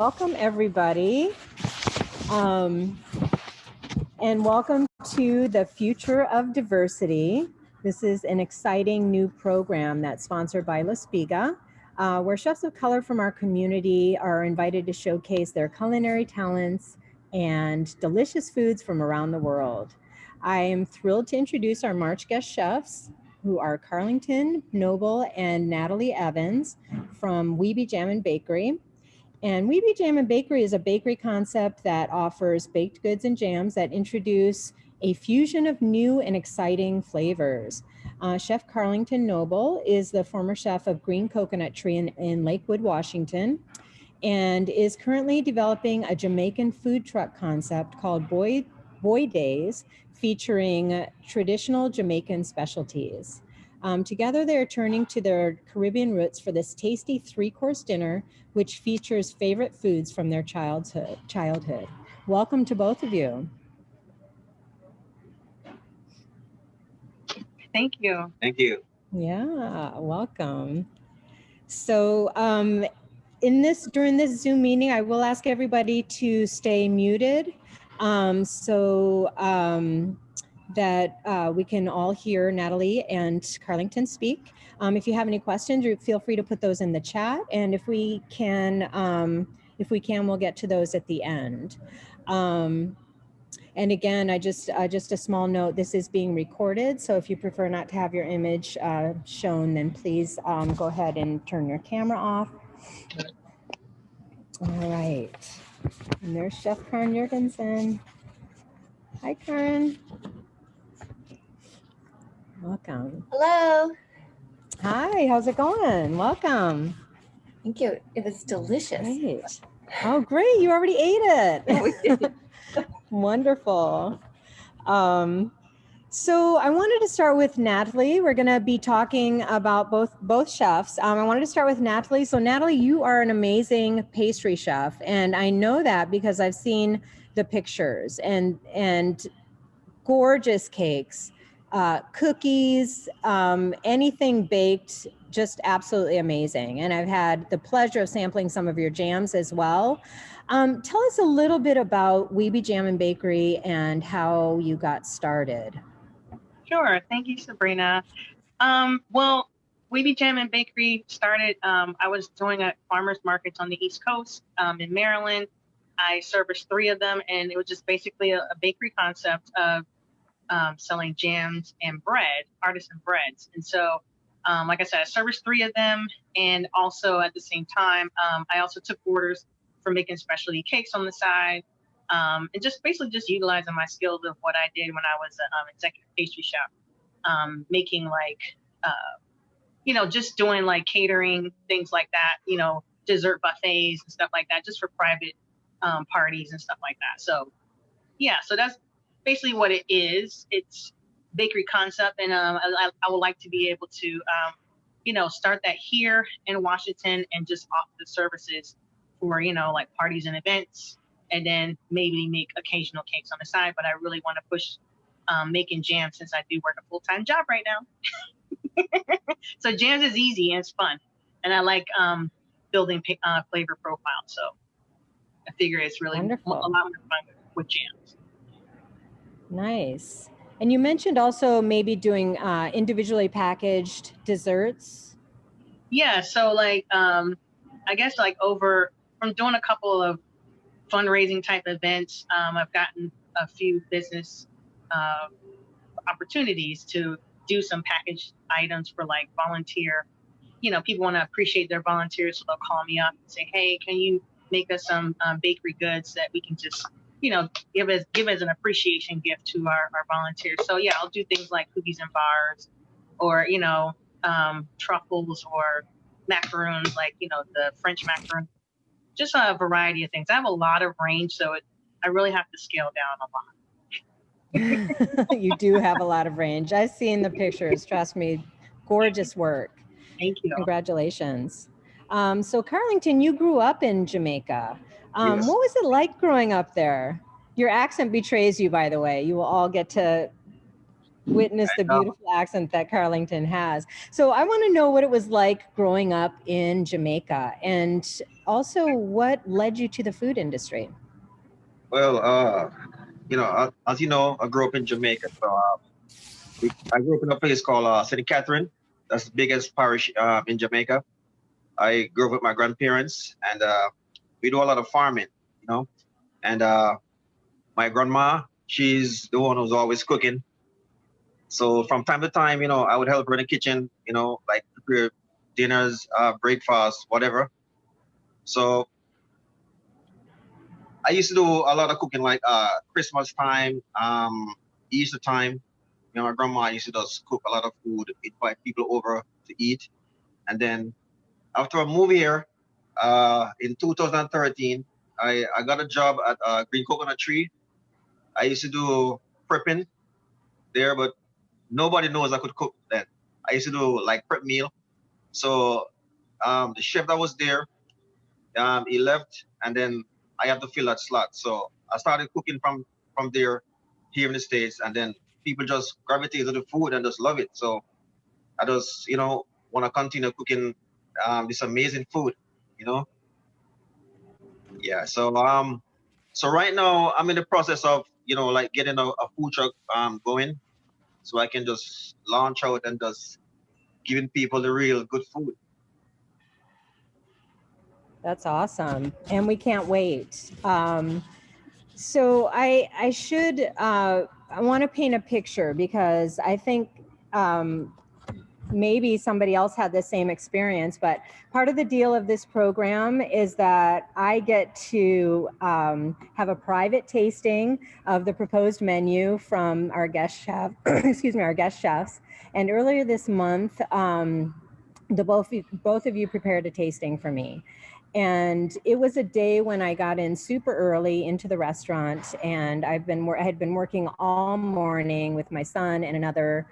Welcome everybody, and welcome to the Future of Diversity. This is an exciting new program that's sponsored by La Spiga, where chefs of color from our community are invited to showcase their culinary talents and delicious foods from around the world. I am thrilled to introduce our March guest chefs, who are Carlington, Noble, and Natalie Evans from WeBeJAMin Bakery. And WeBeJAMin Bakery is a bakery concept that offers baked goods and jams that introduce a fusion of new and exciting flavors. Chef Carlington Noble is the former chef of Green Coconut Tree in Lakewood, Washington, and is currently developing a Jamaican food truck concept called Boy Days, featuring traditional Jamaican specialties. Together, they're turning to their Caribbean roots for this tasty three-course dinner, which features favorite foods from their childhood. Welcome to both of you. Thank you. Thank you. Yeah, welcome. So during this Zoom meeting, I will ask everybody to stay muted that we can all hear Natalie and Carlington speak. If you have any questions, feel free to put those in the chat, and if we can, we'll get to those at the end. And again, just a small note, this is being recorded, so if you prefer not to have your image shown, then please go ahead and turn your camera off. All right, and there's Chef Karen Jorgensen. Hi, Karen. Welcome. Hello. Hi, how's it going? Welcome. Thank you. It was delicious. Great. Oh, great. You already ate it. We did. Wonderful. So I wanted to start with Natalie. We're going to be talking about both chefs. I wanted to start with Natalie. So Natalie, you are an amazing pastry chef, and I know that because I've seen the pictures and gorgeous cakes, cookies, anything baked, just absolutely amazing. And I've had the pleasure of sampling some of your jams as well. Tell us a little bit about WeBeJAMin Bakery and how you got started. Sure. Thank you, Sabrina. Well, WeBeJAMin Bakery started, I was doing at farmers markets on the East Coast in Maryland. I serviced 3 of them, and it was just basically a bakery concept of selling jams and bread, artisan breads. And so, like I said, I serviced 3 of them. And also at the same time, I also took orders for making specialty cakes on the side. And just basically just utilizing my skills of what I did when I was an executive pastry chef, making just doing like catering, things like that, dessert buffets and stuff like that, just for private parties and stuff like that. So yeah, so that's basically what it is. It's bakery concept, and I would like to be able to start that here in Washington and just offer the services for like parties and events, and then maybe make occasional cakes on the side. But I really want to push making jams, since I do work a full-time job right now. So jams is easy and it's fun, and I like building flavor profile. So I figure it's really Wonderful. A lot more fun with jams. Nice. And you mentioned also maybe doing individually packaged desserts. Yeah. So like, I guess like from doing a couple of fundraising type events, I've gotten a few business opportunities to do some packaged items for like volunteer. People want to appreciate their volunteers, so they'll call me up and say, hey, can you make us some bakery goods that we can just, give as an appreciation gift to our volunteers. So yeah, I'll do things like cookies and bars, or, truffles, or macaroons, like, the French macaroon, just a variety of things. I have a lot of range, so I really have to scale down a lot. You do have a lot of range. I've seen the pictures, trust me, gorgeous work. Thank you. Congratulations. So Carlington, you grew up in Jamaica. Yes. What was it like growing up there? Your accent betrays you, by the way. You will all get to witness the beautiful accent that Carlington has. So I want to know what it was like growing up in Jamaica, and also what led you to the food industry? Well, you know, as you know, I grew up in Jamaica. So I grew up in a place called St. Catherine. That's the biggest parish in Jamaica. I grew up with my grandparents, and we do a lot of farming, you know. And my grandma, she's the one who's always cooking. So from time to time, you know, I would help her in the kitchen, you know, like prepare dinners, breakfast, whatever. So I used to do a lot of cooking, like Christmas time, Easter time. You know, my grandma used to just cook a lot of food, invite people over to eat. And then after I moved here in 2013, I got a job at Green Coconut Tree. I used to do prepping there, but nobody knows I could cook then. I used to do like prep meal. So the chef that was there, he left, and then I had to fill that slot. So I started cooking from there here in the States, and then people just gravitate to the food and just love it. So I just, you know, want to continue cooking this amazing food, you know. Yeah. So right now I'm in the process of, you know, like getting a food truck going, so I can just launch out and just giving people the real good food. That's awesome. And we can't wait. So I want to paint a picture because I think maybe somebody else had the same experience, but part of the deal of this program is that I get to have a private tasting of the proposed menu from our guest chef, excuse me, our guest chefs. And earlier this month, both of you prepared a tasting for me. And it was a day when I got in super early into the restaurant, and I had been working all morning with my son and another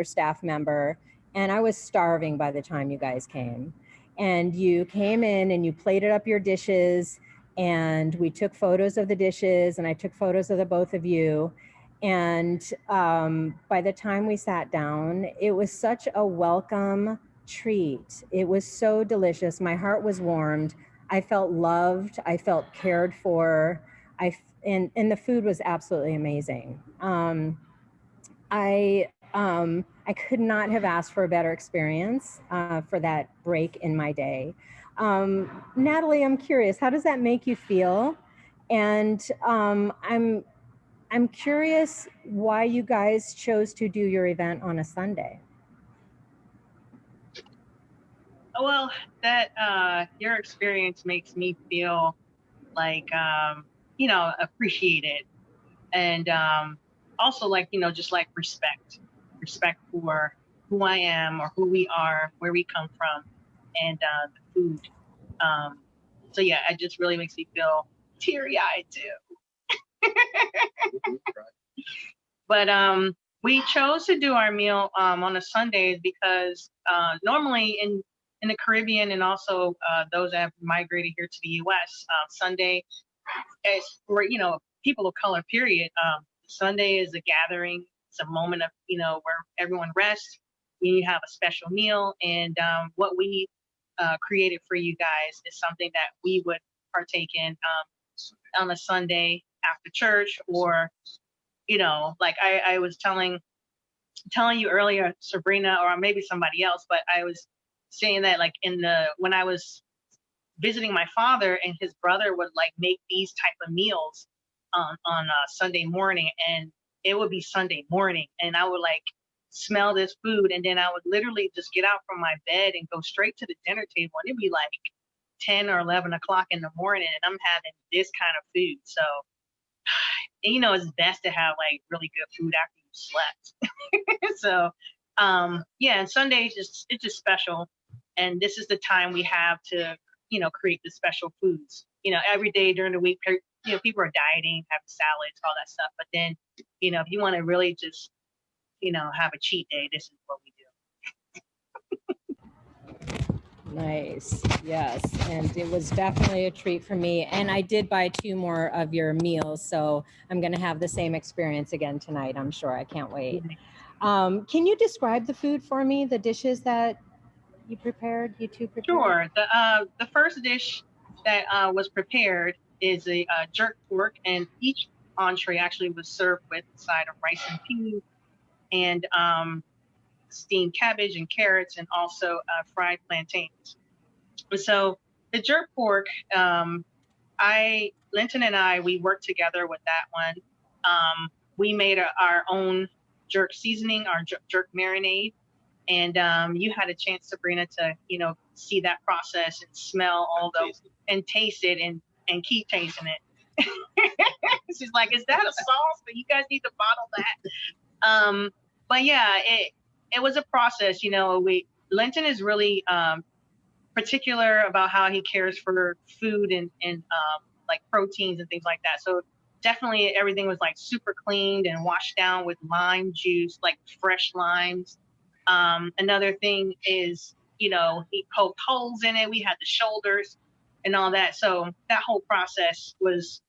staff member, and I was starving by the time you guys came. And you came in and you plated up your dishes, and we took photos of the dishes, and I took photos of the both of you. And by the time we sat down, it was such a welcome treat. It was so delicious. My heart was warmed. I felt loved. I felt cared for. And the food was absolutely amazing. I could not have asked for a better experience for that break in my day. Natalie, I'm curious, how does that make you feel? And I'm curious why you guys chose to do your event on a Sunday. Well, that your experience makes me feel like you know, appreciated, and also like, you know, just like respect for who I am or who we are, where we come from, and the food. So yeah, it just really makes me feel teary-eyed too. But we chose to do our meal on a Sunday because normally in the Caribbean, and also those that have migrated here to the U.S., Sunday is for, you know, people of color, period. Sunday is a gathering. It's a moment of, you know, where everyone rests. You have a special meal, and what we created for you guys is something that we would partake in on a Sunday after church, or, you know, like I was telling you earlier, Sabrina, or maybe somebody else, but I was saying that like when I was visiting my father, and his brother would like make these type of meals on Sunday morning, and it would be Sunday morning, and I would like smell this food, and then I would literally just get out from my bed and go straight to the dinner table, and it'd be like 10 or 11 o'clock in the morning, and I'm having this kind of food. So, and, you know, it's best to have like really good food after you slept. So yeah, and Sundays it's just special, and this is the time we have to, you know, create the special foods. You know, every day during the week, you know, people are dieting, having salads, all that stuff. But then, you know, if you want to really just, you know, have a cheat day, this is what we do. Nice. Yes. And it was definitely a treat for me. And I did buy 2 more of your meals, so I'm going to have the same experience again tonight, I'm sure. I can't wait. Can you describe the food for me, the dishes that you prepared? You two prepared? Sure. The first dish that was prepared is a jerk pork, and each entree actually was served with a side of rice and peas and steamed cabbage and carrots, and also fried plantains. So the jerk pork, Linton and I, we worked together with that one. We made our own jerk seasoning, our jerk marinade, and you had a chance, Sabrina, to see that process and smell all those and taste it and keep tasting it. She's like, "Is that a sauce? But you guys need to bottle that." But yeah, it was a process. Linton is really particular about how he cares for food and like proteins and things like that. So definitely everything was like super cleaned and washed down with lime juice, like fresh limes. Another thing is, he poked holes in it. We had the shoulders and all that. So that whole process was,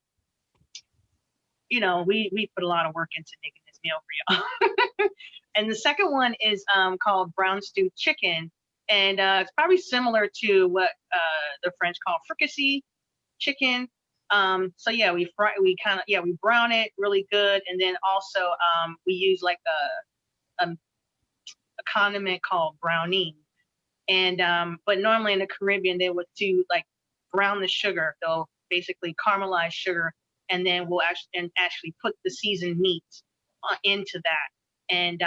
we put a lot of work into making this meal for y'all. And the second one is called brown stewed chicken. And it's probably similar to what the French call fricassee chicken. So yeah, we brown it really good, and then also we use like a condiment called brownie. And but normally in the Caribbean they would do like brown the sugar. They'll basically caramelize sugar, and then we'll actually put the seasoned meat into that. And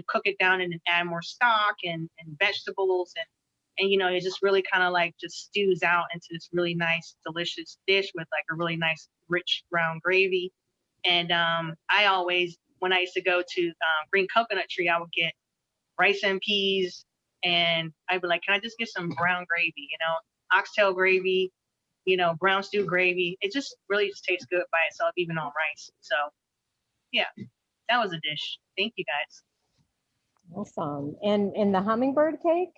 cook it down and then add more stock and vegetables and it just really kind of like just stews out into this really nice delicious dish with like a really nice rich brown gravy. And I always, when I used to go to Green Coconut Tree, I would get rice and peas, and I'd be like, can I just get some brown gravy, oxtail gravy, brown stew gravy. It just really just tastes good by itself, even on rice. So yeah, that was a dish. Thank you guys. Awesome. And the hummingbird cake?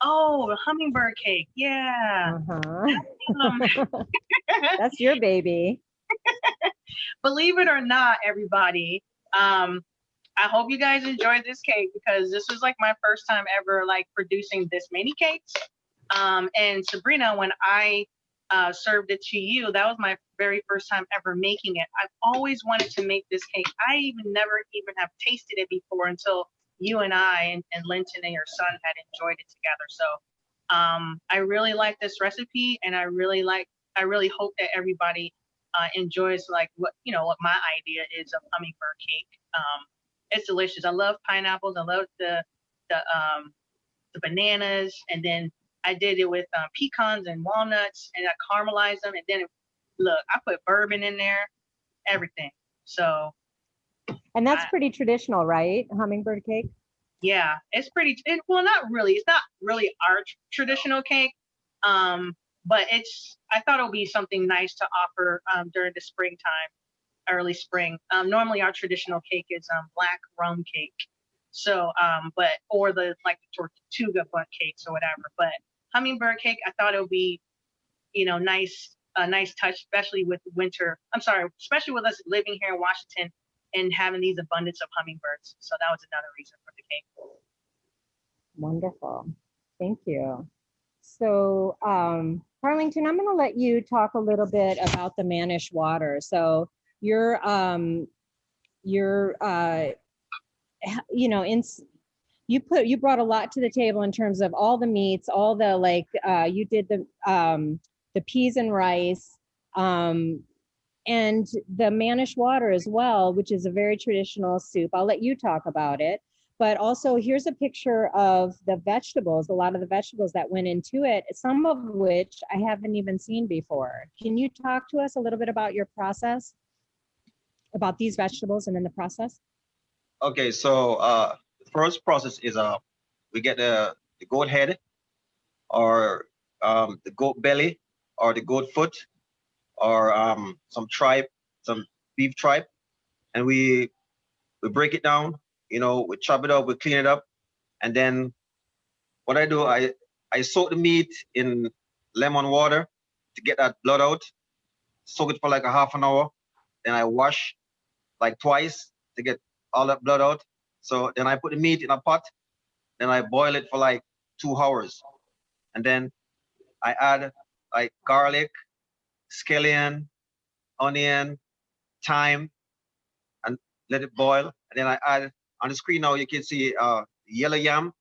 Oh, the hummingbird cake. Yeah. That's your baby. Believe it or not, everybody, I hope you guys enjoyed this cake, because this was like my first time ever like producing this many cakes. And Sabrina, when I served it to you, that was my very first time ever making it. I've always wanted to make this cake. I never even have tasted it before until you and I and Linton and your son had enjoyed it together. So I really like this recipe, and I really hope that everybody enjoys like what my idea is of hummingbird cake. It's delicious. I love pineapples. I love the bananas, and then I did it with pecans and walnuts, and I caramelized them, and then look, I put bourbon in there, everything. So. And that's pretty traditional, right? Hummingbird cake? Yeah, it's well, not really. It's not really our traditional cake, but I thought it would be something nice to offer during the springtime, early spring. Normally our traditional cake is black rum cake. So, or the tortuga butt cakes or whatever. But hummingbird cake, I thought it would be, nice, a nice touch, especially with especially with us living here in Washington and having these abundance of hummingbirds. So that was another reason for the cake. Wonderful. Thank you. So, Carlington, I'm going to let you talk a little bit about the Manish water. So you brought a lot to the table in terms of all the meats, all the you did the peas and rice, and the Manish water as well, which is a very traditional soup. I'll let you talk about it. But also, here's a picture of the vegetables, a lot of the vegetables that went into it, some of which I haven't even seen before. Can you talk to us a little bit about your process, about these vegetables and then the process? Okay, so the first process is we get the goat head, or the goat belly, or the goat foot, or some beef tripe, and we break it down. We chop it up, we clean it up, and then what I do, I soak the meat in lemon water to get that blood out. Soak it for like a half an hour. Then I wash like twice to get all that blood out. So then I put the meat in a pot. Then I boil it for like 2 hours. And then I add like garlic, scallion, onion, thyme, and let it boil. And then I add on the screen now you can see yellow yam.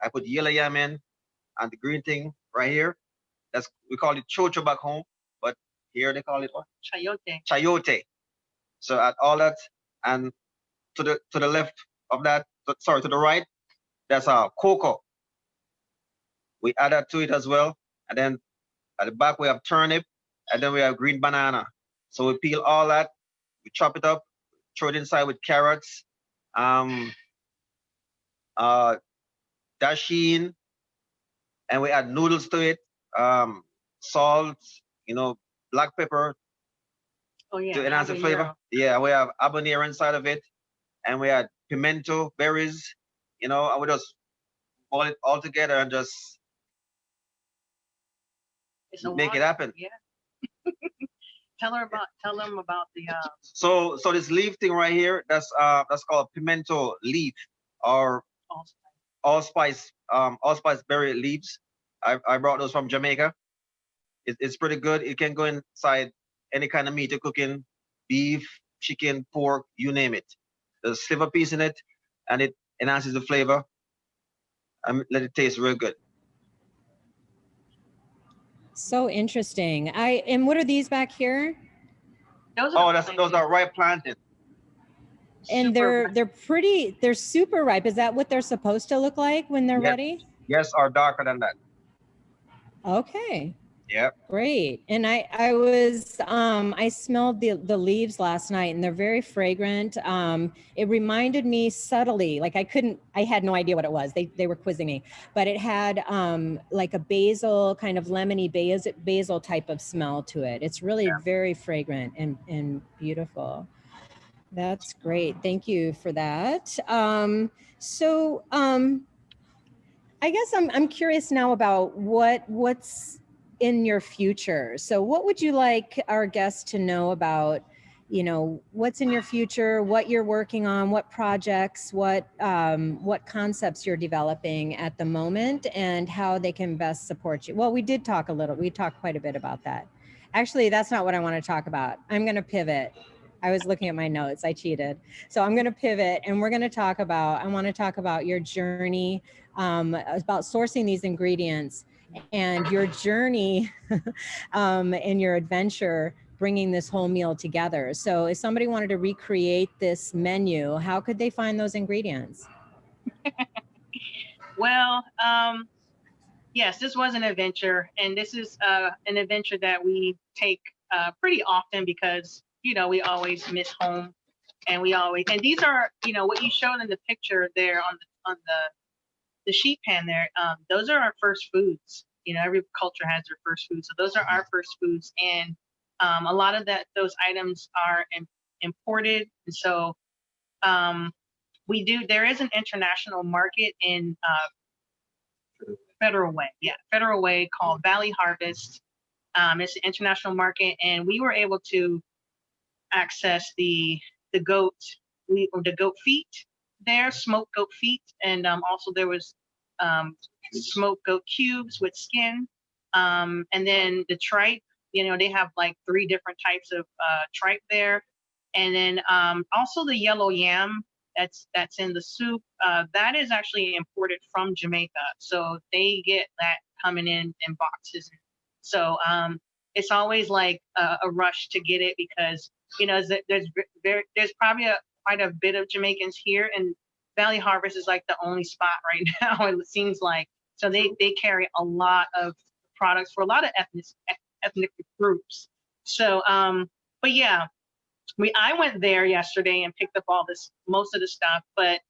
I put yellow yam in, and the green thing right here. We call it chocho back home, but here they call it what? Chayote. Chayote. So add all that, and to the left of that, sorry, to the right, that's cocoa. We add that to it as well, and then at the back we have turnip, and then we have green banana. So we peel all that, we chop it up, throw it inside with carrots, dasheen, and we add noodles to it, salt, black pepper to enhance the flavor. Yeah, we have habanero inside of it, and we add pimento berries, and we just boil it all together and just make it happen. Yeah. Tell them about the So this leaf thing right here, that's called pimento leaf, or allspice berry leaves. I brought those from Jamaica. It's pretty good. It can go inside any kind of meat you're cooking, beef, chicken, pork, you name it. There's a sliver piece in it, and it enhances the flavor and let it taste real good. So interesting. And what are these back here? Those are ripe plantain. And they're super ripe. Is that what they're supposed to look like when they're ready? Yes, or darker than that. Okay. Yep. Great. And I smelled the leaves last night, and they're very fragrant. It reminded me subtly, like I had no idea what it was. They were quizzing me, but it had like a basil, kind of lemony basil type of smell to it. It's really very fragrant and beautiful. That's great. Thank you for that. I guess I'm curious now about what's in your future. So what would you like our guests to know about, what's in your future, what you're working on, what projects, what concepts you're developing at the moment, and how they can best support you? Well, we talked quite a bit about that. Actually, that's not what I want to talk about. I'm going to pivot. I was looking at my notes. I cheated. So I'm going to pivot, and I want to talk about your journey, about sourcing these ingredients, and your journey and your adventure bringing this whole meal together. So if somebody wanted to recreate this menu, how could they find those ingredients? Well, yes, this was an adventure, and this is an adventure that we take pretty often because, we always miss home, and these are, what you showed in the picture there on the sheet pan there, those are our first foods. Every culture has their first food. So those are our first foods. And a lot of those items are imported. And so there is an international market in Federal Way. Yeah, Federal Way, called Valley Harvest. It's an international market. And we were able to access the goat feet there, smoked goat feet. And also there was smoked goat cubes with skin, and then the tripe. They have like 3 different types of tripe there, and then also the yellow yam that's in the soup. That is actually imported from Jamaica, so they get that coming in boxes. So it's always like a rush to get it because there's probably quite a bit of Jamaicans here, and Valley Harvest is like the only spot right now, it seems like. So they carry a lot of products for a lot of ethnic groups. So, but yeah, I went there yesterday and picked up most of the stuff, but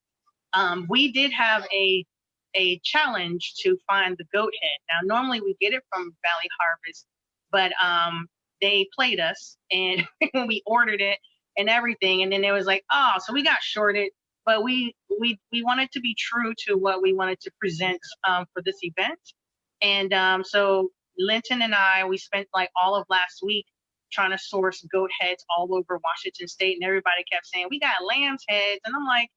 we did have a challenge to find the goat head. Now, normally we get it from Valley Harvest, but they played us and we ordered it and everything. And then it was like, so we got shorted. But we wanted to be true to what we wanted to present for this event. And so Linton and we spent like all of last week trying to source goat heads all over Washington State. And everybody kept saying, we got lamb's heads. And I'm like,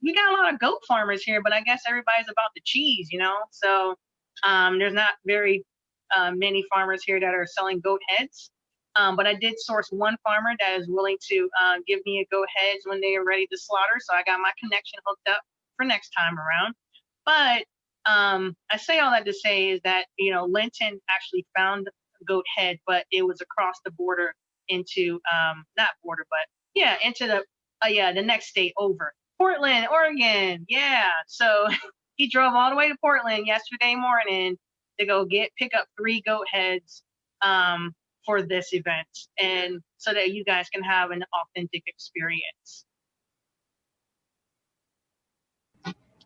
we got a lot of goat farmers here, but I guess everybody's about the cheese, you know? So there's not very many farmers here that are selling goat heads. But I did source one farmer that is willing to give me a goat heads when they are ready to slaughter. So I got my connection hooked up for next time around. But I say all that to say is that, you know, Linton actually found a goat head, but it was across the border into, not border, but yeah, into the next state over. Portland, Oregon. Yeah. So he drove all the way to Portland yesterday morning to go pick up 3 goat heads for this event, and so that you guys can have an authentic experience.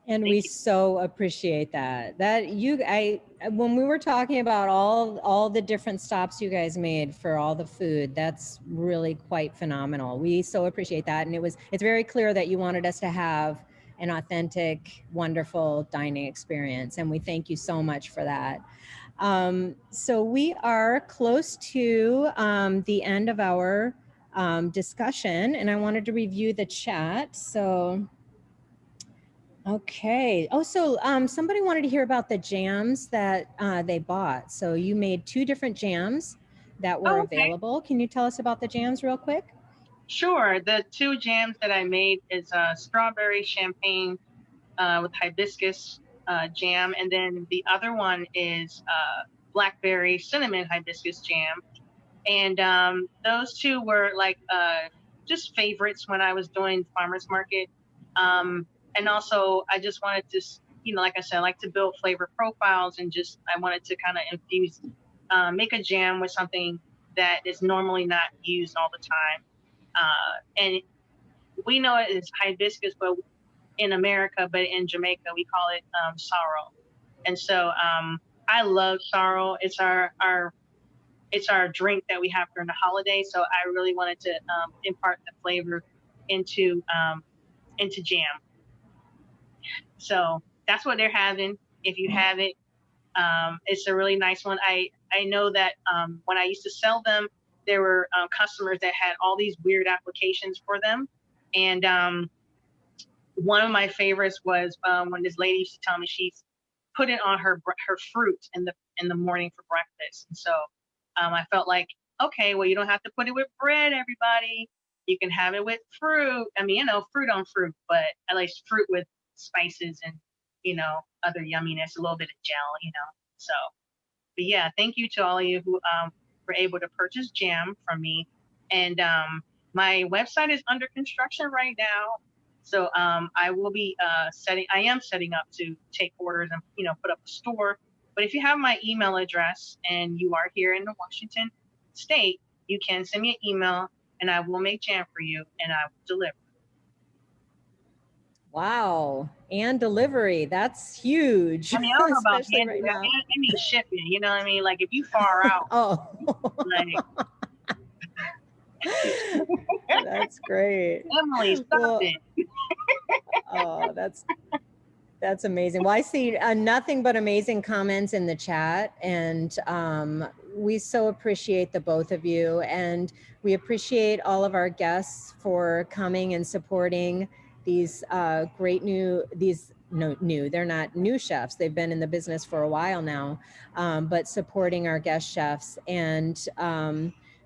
And we so appreciate that. When we were talking about all the different stops you guys made for all the food, that's really quite phenomenal. We so appreciate that. And it's very clear that you wanted us to have an authentic, wonderful dining experience. And we thank you so much for that. So we are close to the end of our discussion, and I wanted to review the chat. So okay. Oh, so somebody wanted to hear about the jams that they bought. So you made 2 different jams that were available. Can you tell us about the jams real quick? Sure. The 2 jams that I made is strawberry champagne with hibiscus jam, and then the other one is blackberry cinnamon hibiscus jam. And those 2 were like just favorites when I was doing farmers market. And also, I just wanted to, you know, like I said, I like to build flavor profiles, and I wanted to kind of infuse, make a jam with something that is normally not used all the time. And we know it is hibiscus, but in America, but in Jamaica, we call it sorrel. And so I love sorrel. It's our drink that we have during the holiday. So I really wanted to impart the flavor into jam. So that's what they're having. If you have it, it's a really nice one. I know that when I used to sell them, there were customers that had all these weird applications for them. And one of my favorites was when this lady used to tell me she's put it on her fruit in the morning for breakfast. And so I felt like, okay, well, you don't have to put it with bread, everybody. You can have it with fruit. I mean, you know, fruit on fruit, but at least fruit with spices and, you know, other yumminess, a little bit of gel, you know. So, but yeah, thank you to all of you who were able to purchase jam from me. And my website is under construction right now. So I will be I am setting up to take orders and, you know, put up a store. But if you have my email address and you are here in the Washington state, you can send me an email and I will make jam for you and I will deliver. Wow. And delivery. That's huge. I mean, I don't know about Especially right now. I mean shipping, you know what I mean? Like if you far out. Oh. Like, that's great. Emily, stop it. Oh, that's amazing. Well, I see nothing but amazing comments in the chat, and we so appreciate the both of you, and we appreciate all of our guests for coming and supporting these great they're not new chefs. They've been in the business for a while now, but supporting our guest chefs. And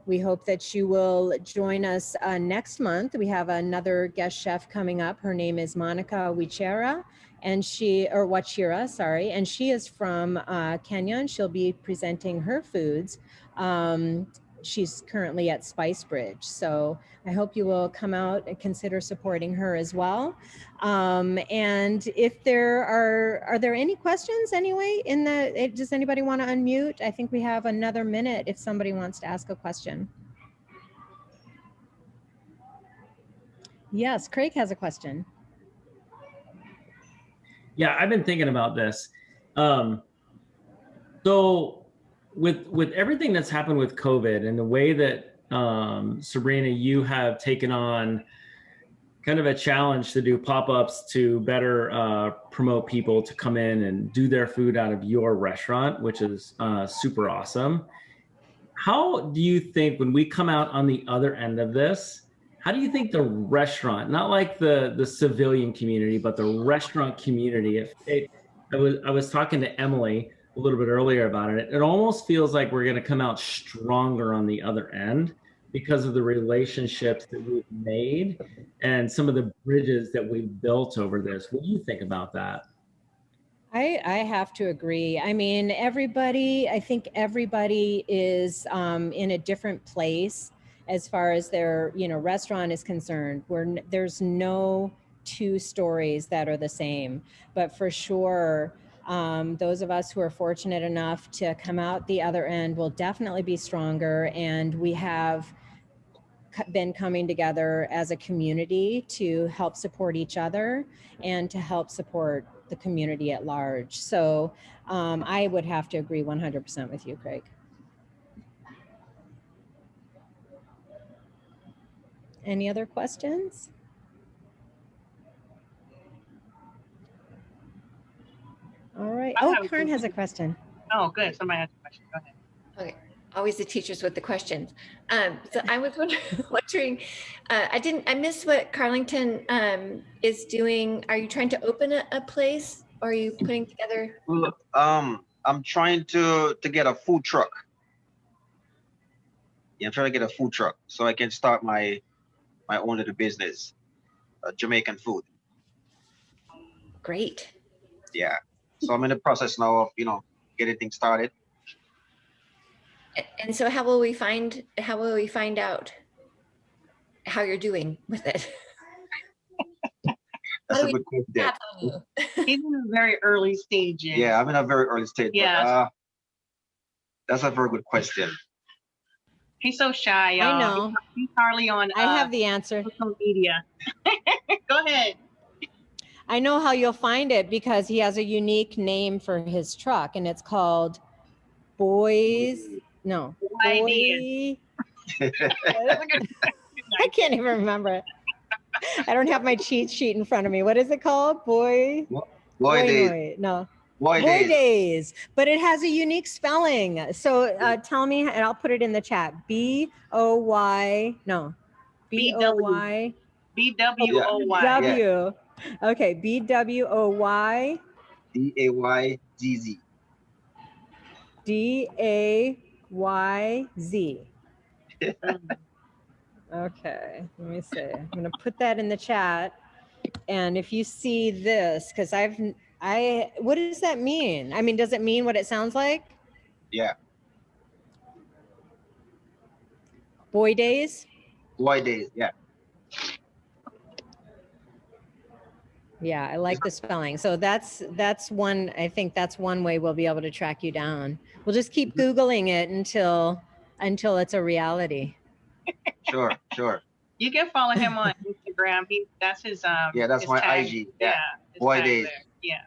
we hope that you will join us next month. We have another guest chef coming up. Her name is Monica Wachira, and she is from Kenya, and she'll be presenting her foods. She's currently at Spice Bridge. So I hope you will come out and consider supporting her as well. And if there are there any questions anyway does anybody want to unmute? I think we have another minute if somebody wants to ask a question. Yes, Craig has a question. Yeah, I've been thinking about this. So with everything that's happened with COVID and the way that Sabrina, you have taken on kind of a challenge to do pop-ups to better promote people to come in and do their food out of your restaurant, which is super awesome. How do you think when we come out on the other end of this, how do you think the restaurant, not like the civilian community, but the restaurant community, I was talking to Emily a little bit earlier about it. It almost feels like we're going to come out stronger on the other end because of the relationships that we've made and some of the bridges that we've built over this. What do you think about that? I have to agree. I mean, I think everybody is in a different place as far as their, restaurant is concerned. There's no two stories that are the same, but for sure, those of us who are fortunate enough to come out the other end will definitely be stronger. And we have been coming together as a community to help support each other and to help support the community at large. So I would have to agree 100% with you, Craig. Any other questions? All right. Oh, Karen has a question. Oh, good. Somebody has a question. Go ahead. Okay. Always the teachers with the questions. So I was wondering, I missed what Carlington is doing. Are you trying to open a place, or are you putting together? Well, I'm trying to get a food truck. Yeah, I'm trying to get a food truck so I can start my own little business, Jamaican food. Great. Yeah. So I'm in the process now of, getting things started. And so how will we find out how you're doing with it? That's a good question. He's in a very early stages. Yeah, I'm in a very early stage. Yeah. But, that's a very good question. He's so shy, y'all. I know. He's hardly on I have the answer. social media. Go ahead. I know how you'll find it because he has a unique name for his truck, and it's called Boy. I can't even remember it. I don't have my cheat sheet in front of me. What is it called? Boy Days. No. Boy Days. But it has a unique spelling. So tell me, and I'll put it in the chat. B-O-Y. B-W-O-Y. W. Okay. B-W-O-Y. D-A-Y-Z-Z. D-A-Y-Z. Okay, let me see. I'm going to put that in the chat. And if you see this, because what does that mean? I mean, does it mean what it sounds like? Yeah. Boy Days? Boy Days, yeah. Yeah, I like the spelling. So that's one, I think that's one way we'll be able to track you down. We'll just keep Googling it until it's a reality. Sure. You can follow him on Instagram. That's his yeah, that's his my tag. IG. Yeah. Boy Days. There. Yeah.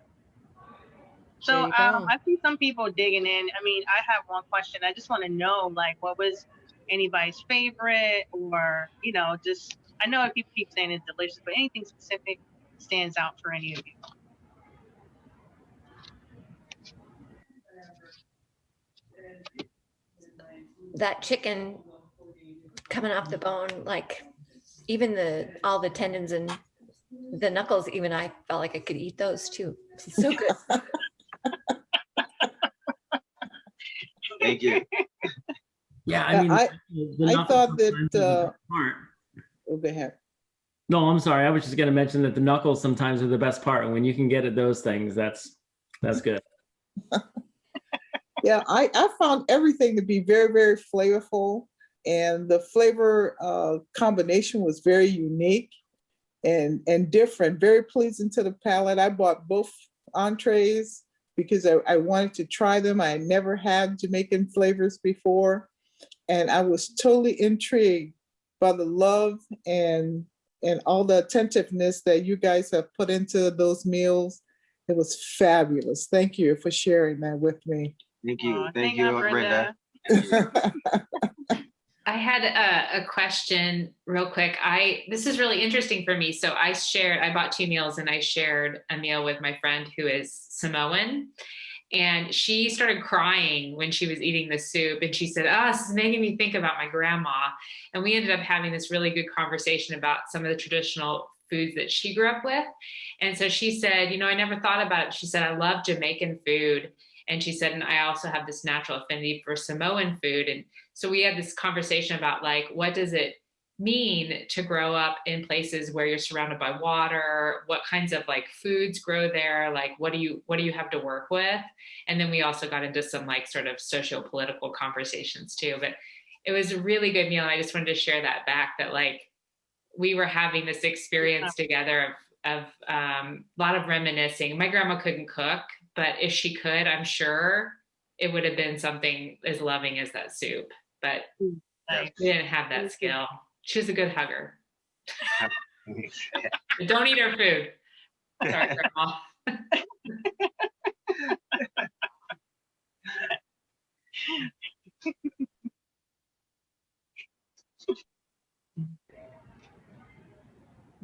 So I see some people digging in. I mean, I have one question. I just want to know, like, what was anybody's favorite, or just, I know people keep saying it's delicious, but anything specific stands out for any of you? That chicken coming off the bone, like even all the tendons and the knuckles, even I felt like I could eat those too. It's so good. Thank you. Yeah, I mean, I thought that. Oh, go ahead. No, I'm sorry. I was just going to mention that the knuckles sometimes are the best part, and when you can get at those things, that's good. Yeah, I found everything to be very, very flavorful, and the flavor combination was very unique and different, very pleasing to the palate. I bought both entrees because I wanted to try them. I had never had Jamaican flavors before, and I was totally intrigued by the love and all the attentiveness that you guys have put into those meals. It was fabulous. Thank you for sharing that with me. Thank you. Thank you, Brenda. I had a question real quick. This is really interesting for me. So I bought 2 meals and I shared a meal with my friend who is Samoan. And she started crying when she was eating the soup. And she said, oh, this is making me think about my grandma. And we ended up having this really good conversation about some of the traditional foods that she grew up with. And so she said, you know, I never thought about it. She said, I love Jamaican food. And she said, and I also have this natural affinity for Samoan food. And so we had this conversation about like, what does it mean to grow up in places where you're surrounded by water? What kinds of like foods grow there? Like, what do you have to work with? And then we also got into some like sort of socio-political conversations too. But it was a really good meal. And I just wanted to share that back, that like we were having this experience together of a lot of reminiscing. My grandma couldn't cook, but if she could, I'm sure it would have been something as loving as that soup. But we didn't have that skill. She was a good hugger. But don't eat her food. Sorry, Grandma.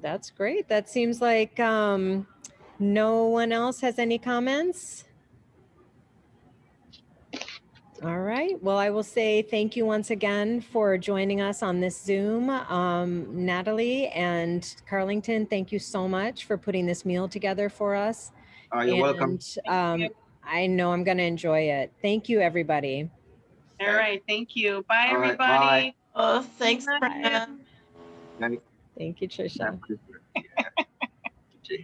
That's great. That seems like no one else has any comments. All right. Well, I will say thank you once again for joining us on this Zoom. Natalie and Carlington, thank you so much for putting this meal together for us. You're welcome. I know I'm going to enjoy it. Thank you, everybody. All right. Thank you. Bye, All right, everybody. bye. Oh, thanks, Sabrina. Thank you, Trisha. Yeah.